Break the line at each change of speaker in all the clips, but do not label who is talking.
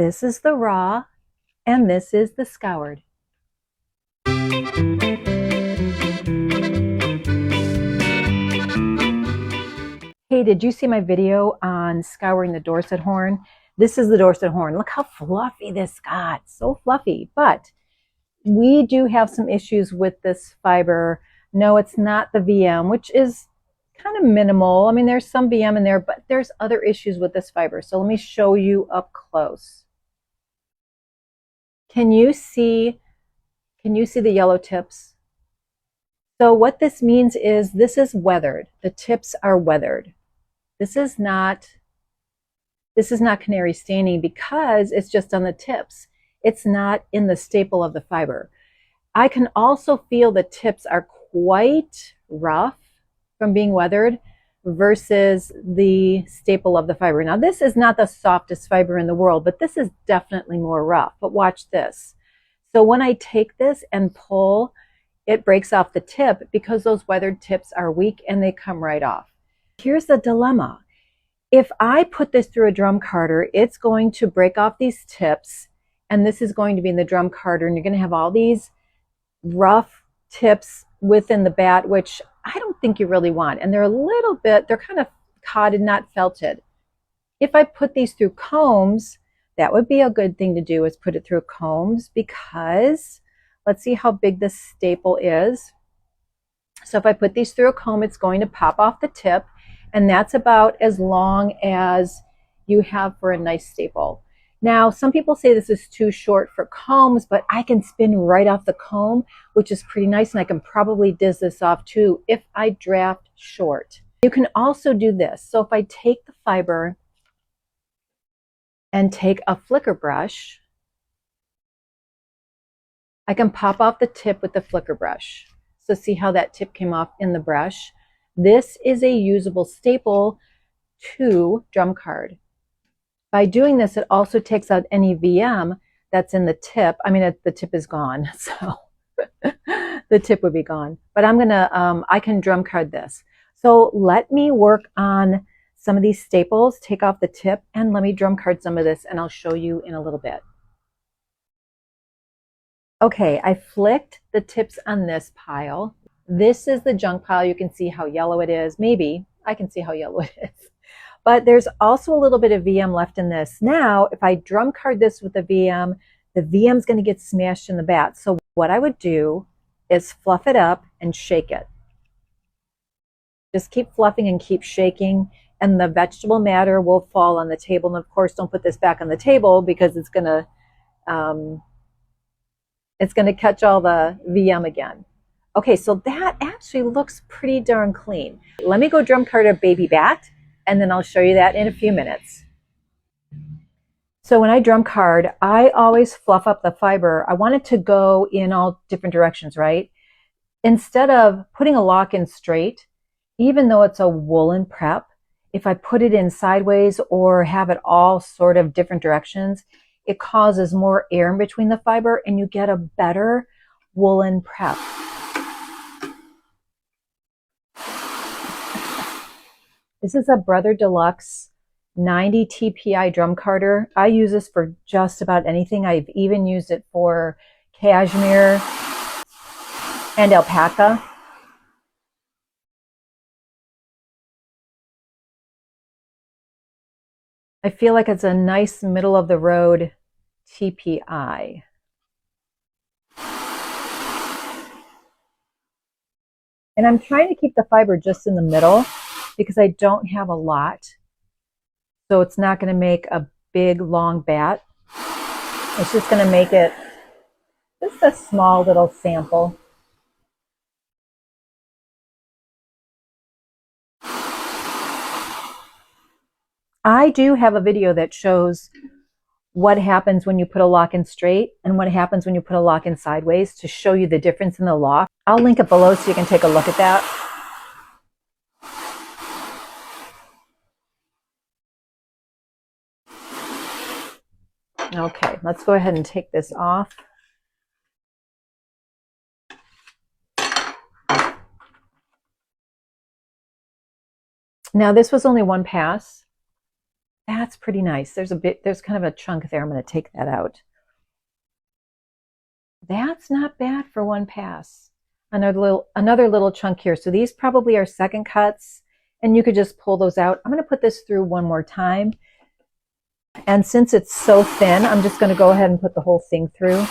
This is the raw, and this is the scoured. Hey, did you see my video on scouring the dorset horn? This is the dorset horn. Look how fluffy this got. So fluffy. But we do have some issues with this fiber. No, it's not the VM, which is kind of minimal. I mean, there's some VM in there, but there's other issues with this fiber. So let me show you up close. Can you see the yellow tips? So what this means is this is weathered. The tips are weathered. This is not canary staining because it's just on the tips. It's not in the staple of the fiber. I can also feel the tips are quite rough from being weathered versus the staple of the fiber. Now, this is not the softest fiber in the world, but this is definitely more rough. But watch this. So when I take this and pull, it breaks off the tip because those weathered tips are weak and they come right off. Here's the dilemma. If I put this through a drum carder, it's going to break off these tips, and this is going to be in the drum carder, and you're going to have all these rough tips within the batt, which I don't think you really want. And they're kind of cotted, not felted. If I put these through combs, that would be a good thing to do, is put it through combs, because let's see how big this staple is. So if I put these through a comb, it's going to pop off the tip, and that's about as long as you have for a nice staple. Now, some people say this is too short for combs, but I can spin right off the comb, which is pretty nice, and I can probably diz this off too if I draft short. You can also do this. So if I take the fiber and take a flicker brush, I can pop off the tip with the flicker brush. So see how that tip came off in the brush? This is a usable staple to drum card. By doing this, it also takes out any VM that's in the tip. I mean, the tip is gone, so the tip would be gone. But I can drum card this. So let me work on some of these staples, take off the tip, and let me drum card some of this, and I'll show you in a little bit. Okay, I flicked the tips on this pile. This is the junk pile. You can see how yellow it is. Maybe I can see how yellow it is. But there's also a little bit of VM left in this. Now, if I drum card this with the VM is going to get smashed in the batt. So what I would do is fluff it up and shake it. Just keep fluffing and keep shaking, and the vegetable matter will fall on the table. And of course, don't put this back on the table because it's going to catch all the VM again. Okay, so that actually looks pretty darn clean. Let me go drum card a baby batt, and then I'll show you that in a few minutes. So when I drum card, I always fluff up the fiber. I want it to go in all different directions, right? Instead of putting a lock in straight, even though it's a woolen prep, if I put it in sideways or have it all sort of different directions, it causes more air in between the fiber, and you get a better woolen prep. This is a Brother Deluxe 90 TPI drum carder. I use this for just about anything. I've even used it for cashmere and alpaca. I feel like it's a nice middle of the road TPI. And I'm trying to keep the fiber just in the middle because I don't have a lot. So it's not going to make a big, long batt. It's just going to make it just a small little sample. I do have a video that shows what happens when you put a lock in straight and what happens when you put a lock in sideways to show you the difference in the lock. I'll link it below so you can take a look at that. Okay, let's go ahead and take this off. Now this was only one pass. That's pretty nice. There's kind of a chunk there. I'm going to take that out. That's not bad for one pass. Another little chunk here. So these probably are second cuts, and you could just pull those out. I'm going to put this through one more time. And since it's so thin, I'm just going to go ahead and put the whole thing through.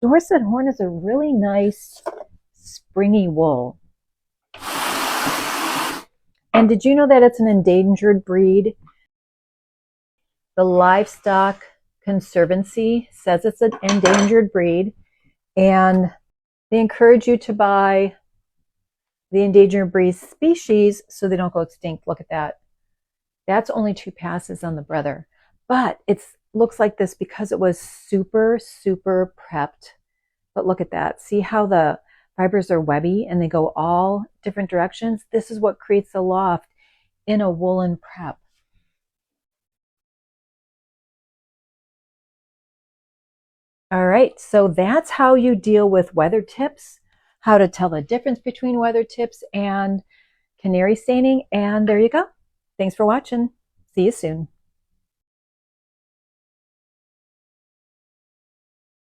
Dorset horn is a really nice springy wool. And did you know that it's an endangered breed? The Livestock Conservancy says it's an endangered breed, and they encourage you to buy the endangered breed species so they don't go extinct. Look at that. That's only 2 passes on the brother. But it looks like this because it was super, super prepped. But look at that. See how the fibers are webby and they go all different directions? This is what creates a loft in a woolen prep. All right, so that's how you deal with weather tips, how to tell the difference between weather tips and canary staining. And there you go. Thanks for watching. See you soon.